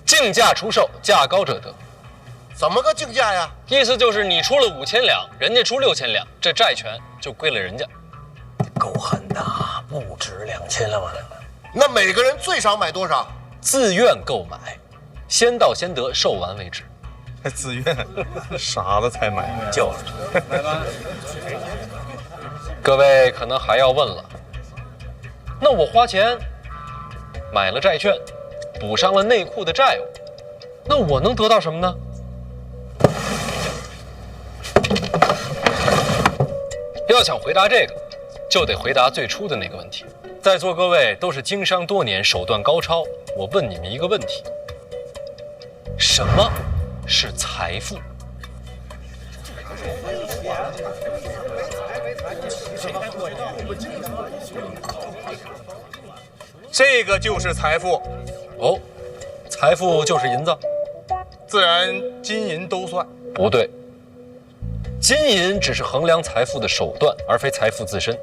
竞价出售，价高者得。怎么个竞价呀？意思就是你出了5000两，人家出6000两，这债权就归了人家。够狠的，不止2000万了。那每个人最少买多少？自愿购买，先到先得，售完为止。还自愿，傻子才买。就是。各位可能还要问了，那我花钱买了债券，补上了内库的债务，那我能得到什么呢？要想回答这个，就得回答最初的那个问题。在座各位都是经商多年，手段高超，我问你们一个问题：什么是财富？这个就是财富。哦，财富就是银子？自然金银都算。不对，金银只是衡量财富的手段，而非财富自身。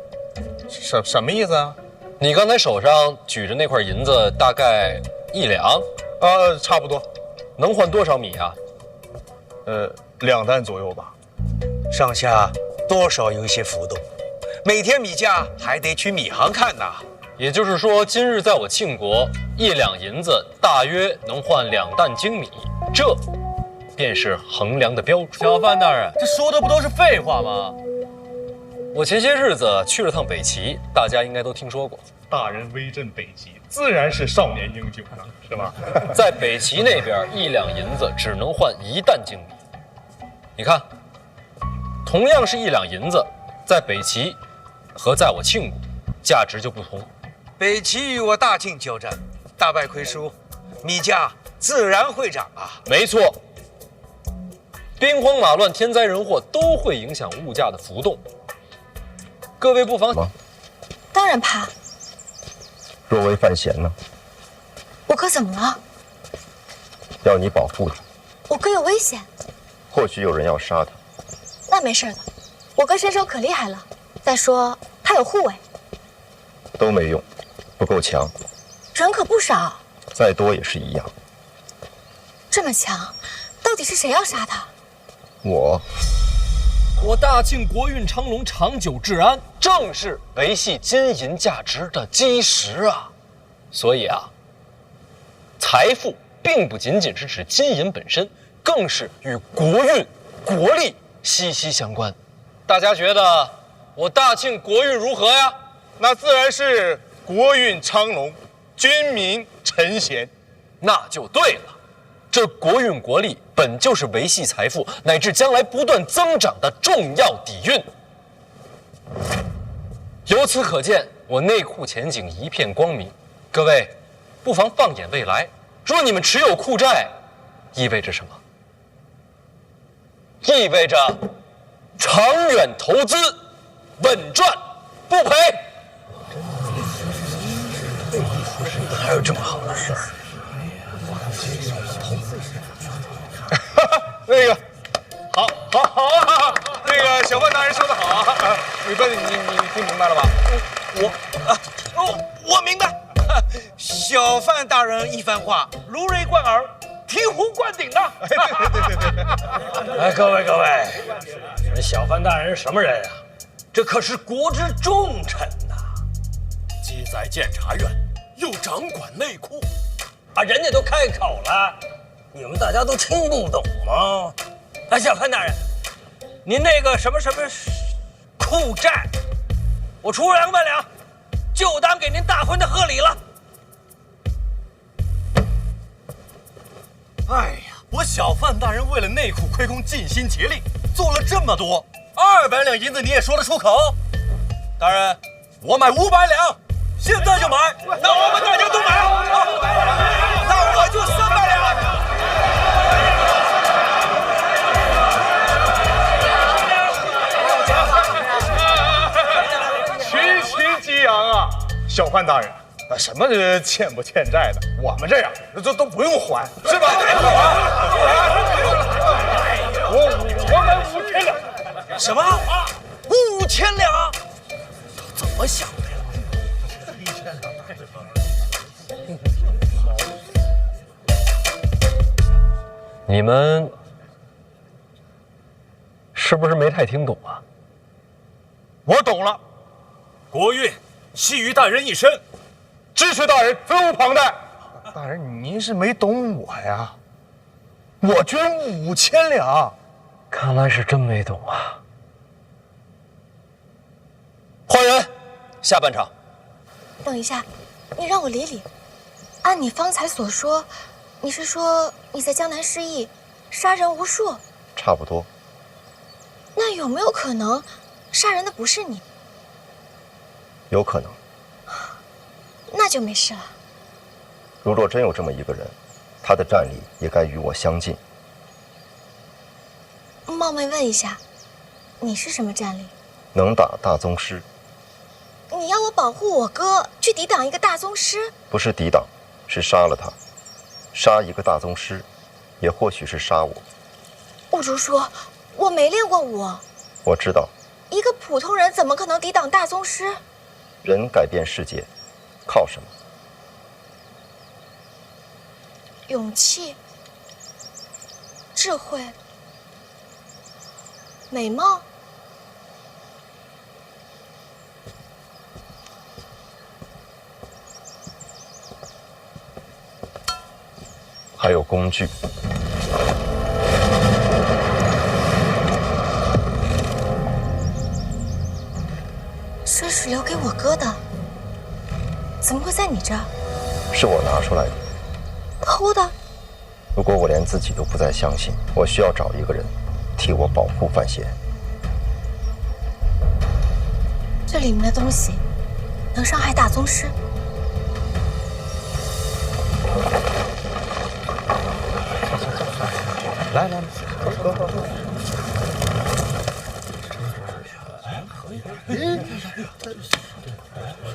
什么意思啊？你刚才手上举着那块银子，大概1两？差不多。能换多少米啊？2担左右吧。上下多少有一些浮动，每天米价还得去米行看呐。也就是说，今日在我庆国，1两银子大约能换2担精米，这便是衡量的标准。小范大人，这说的不都是废话吗？我前些日子去了趟北齐，大家应该都听说过。大人威震北齐，自然是少年英雄啊，是吧？在北齐那边，1两银子只能换1担精米。你看，同样是1两银子，在北齐和在我庆国，价值就不同。北齐与我大庆交战，大败亏输，米价自然会涨啊。没错，兵荒马乱、天灾人祸都会影响物价的浮动。各位不妨……当然怕。若为范闲呢？我哥怎么了？要你保护他。我哥有危险。或许有人要杀他。那没事的，我哥身手可厉害了。再说他有护卫。都没用，不够强。人可不少。再多也是一样。这么强，到底是谁要杀他？我大庆国运昌隆、长久治安，正是维系金银价值的基石啊！所以啊，财富并不仅仅是指金银本身，更是与国运、国力息息相关。大家觉得我大庆国运如何呀？那自然是国运昌隆，军民臣贤。那就对了。这国运国力本就是维系财富乃至将来不断增长的重要底蕴。由此可见，我内库前景一片光明。各位，不妨放眼未来，若你们持有库债，意味着什么？意味着长远投资，稳赚不赔。还有这么好的事儿？那个，好啊！那个小范大人说的好啊！你听明白了吧？我明白。小范大人一番话，如雷贯耳，醍醐灌顶的。对。哎，各位，这小范大人是什么人啊？这可是国之重臣呐！既在监察院，又掌管内库，啊，人家都开口了。你们大家都听不懂吗？哎，小范大人，您那个什么库债，我出2万两，就当给您大婚的贺礼了。哎呀，我小范大人为了内库亏空尽心竭力，做了这么多，200两银子你也说得出口？大人，我买500两，现在就买。那我们大家都买，那我就300两。小范大人，那什么欠不欠债的，我们这样都不用还，是吧？我们5000两。什么？5000两？怎么想的呀？你们是不是没太听懂啊？我懂了，国运系于大人一身，支持大人责无旁贷。大人，您是没懂我呀，我捐5000两。看来是真没懂啊。换人，下半场。等一下，你让我理理。按你方才所说，你是说你在江南失忆，杀人无数？差不多。那有没有可能，杀人的不是你？有可能。那就没事了。如若真有这么一个人，他的战力也该与我相近。冒昧问一下，你是什么战力？能打大宗师。你要我保护我哥，去抵挡一个大宗师？不是抵挡，是杀了他。杀一个大宗师，也或许是杀我。兀竹说，我没练过武。我知道。一个普通人怎么可能抵挡大宗师？人改变世界，靠什么？勇气、智慧、美貌。还有工具。这是留给我哥的，怎么会在你这儿？是我拿出来的。偷的？如果我连自己都不再相信，我需要找一个人替我保护范闲。这里面的东西能伤害大宗师？来，喝。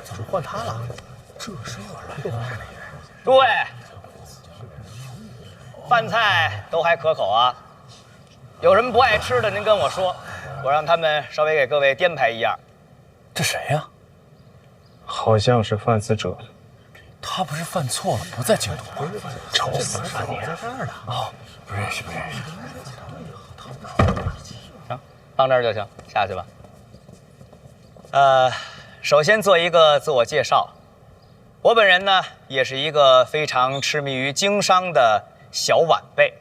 只换他了，这是我来。诸位，饭菜都还可口啊？有什么不爱吃的，您跟我说，我让他们稍微给各位编排一样。这谁呀？好像是犯死者。他不是犯错了，不在京都吗？找死吧你！在这儿呢。哦，不认识。行，放这儿就行，下去吧。首先做一个自我介绍。我本人呢，也是一个非常痴迷于经商的小晚辈。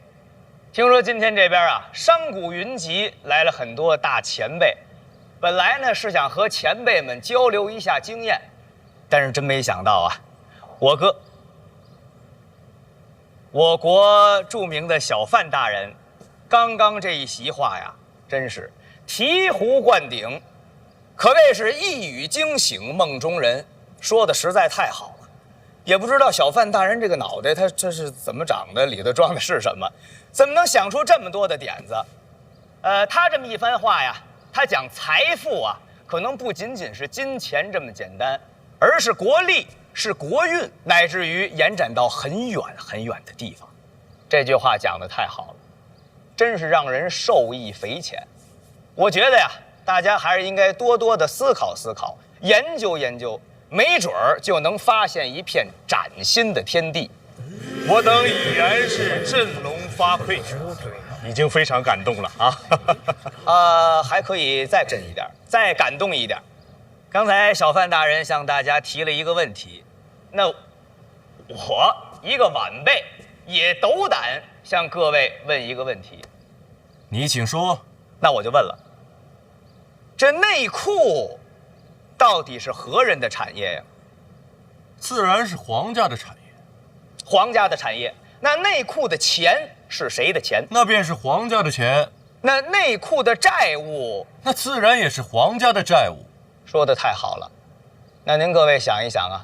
听说今天这边啊，商贾云集，来了很多大前辈。本来呢是想和前辈们交流一下经验，但是真没想到啊，我哥，我国著名的小范大人，刚刚这一席话呀，真是醍醐灌顶，可谓是一语惊醒梦中人，说的实在太好了。也不知道小范大人这个脑袋，他这是怎么长的，里头装的是什么，怎么能想出这么多的点子？他这么一番话呀，他讲财富啊，可能不仅仅是金钱这么简单，而是国力，是国运，乃至于延展到很远很远的地方。这句话讲得太好了，真是让人受益匪浅。我觉得呀，大家还是应该多多的思考思考，研究研究，没准儿就能发现一片崭新的天地。我等已然是振聋发聩，已经非常感动了啊！还可以再震一点，再感动一点。刚才小范大人向大家提了一个问题，那我一个晚辈也斗胆向各位问一个问题。你请说。那我就问了，这内库到底是何人的产业呀？自然是皇家的产业。皇家的产业，那内库的钱是谁的钱？那便是皇家的钱。那内库的债务，那自然也是皇家的债务。说得太好了。那您各位想一想啊，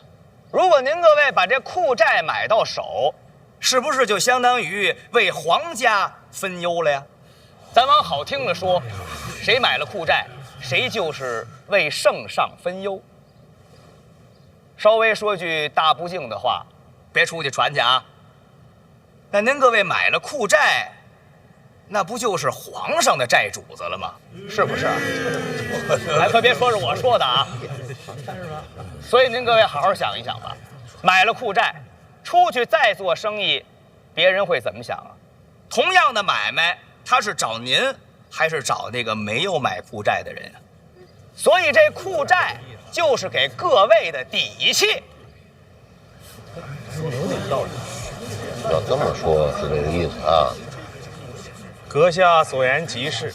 如果您各位把这库债买到手，是不是就相当于为皇家分忧了呀？咱往好听了说，谁买了库债，谁就是为圣上分忧。稍微说句大不敬的话，别出去传去啊。那您各位买了库债，那不就是皇上的债主子了吗？是不是？哎，可别说是我说的啊。所以您各位好好想一想吧，买了库债，出去再做生意，别人会怎么想啊？同样的买卖，他是找您还是找那个没有买库债的人啊？所以这库债就是给各位的底气。有点道理。要这么说，是这个意思啊。阁下所言极是，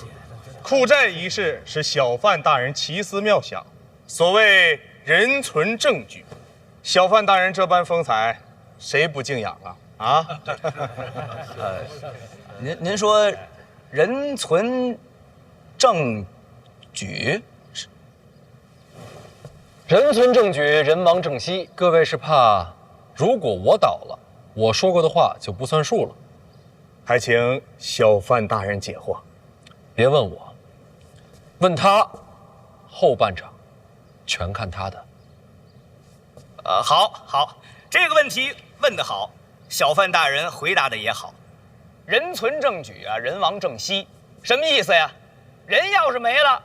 库债一事是小范大人奇思妙想，所谓人存证据，小范大人这般风采，谁不敬仰啊？啊？您说人存证据？人存证据，人亡政息。各位是怕，如果我倒了，我说过的话就不算数了。还请小范大人解惑。别问我，问他。后半场，全看他的。好，这个问题问得好，小范大人回答的也好。人存证据啊，人亡政息，什么意思呀？人要是没了，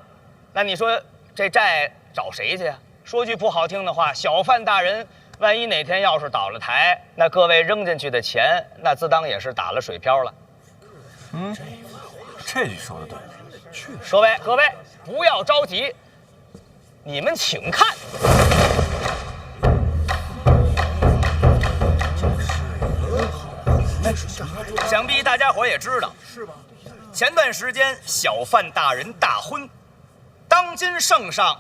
那你说这债找谁去呀？说句不好听的话，小范大人万一哪天要是倒了台，那各位扔进去的钱，那自当也是打了水漂了。这句说的对。各位不要着急，你们请看。想必大家伙也知道，是吧？前段时间小范大人大婚，当今圣上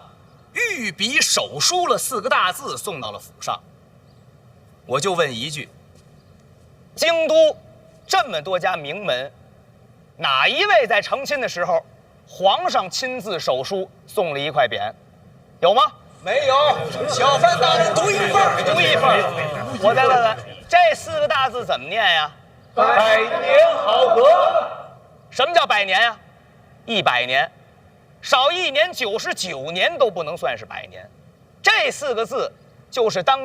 御笔手书了4个大字送到了府上。我就问一句，京都这么多家名门，哪一位在成亲的时候，皇上亲自手书送了1块匾？有吗？没有，小范大人独一份儿，独一份儿。我再问问，这4个大字怎么念呀？百年好合。什么叫百年呀？100年，少1年99年都不能算是100年。这4个字就是当今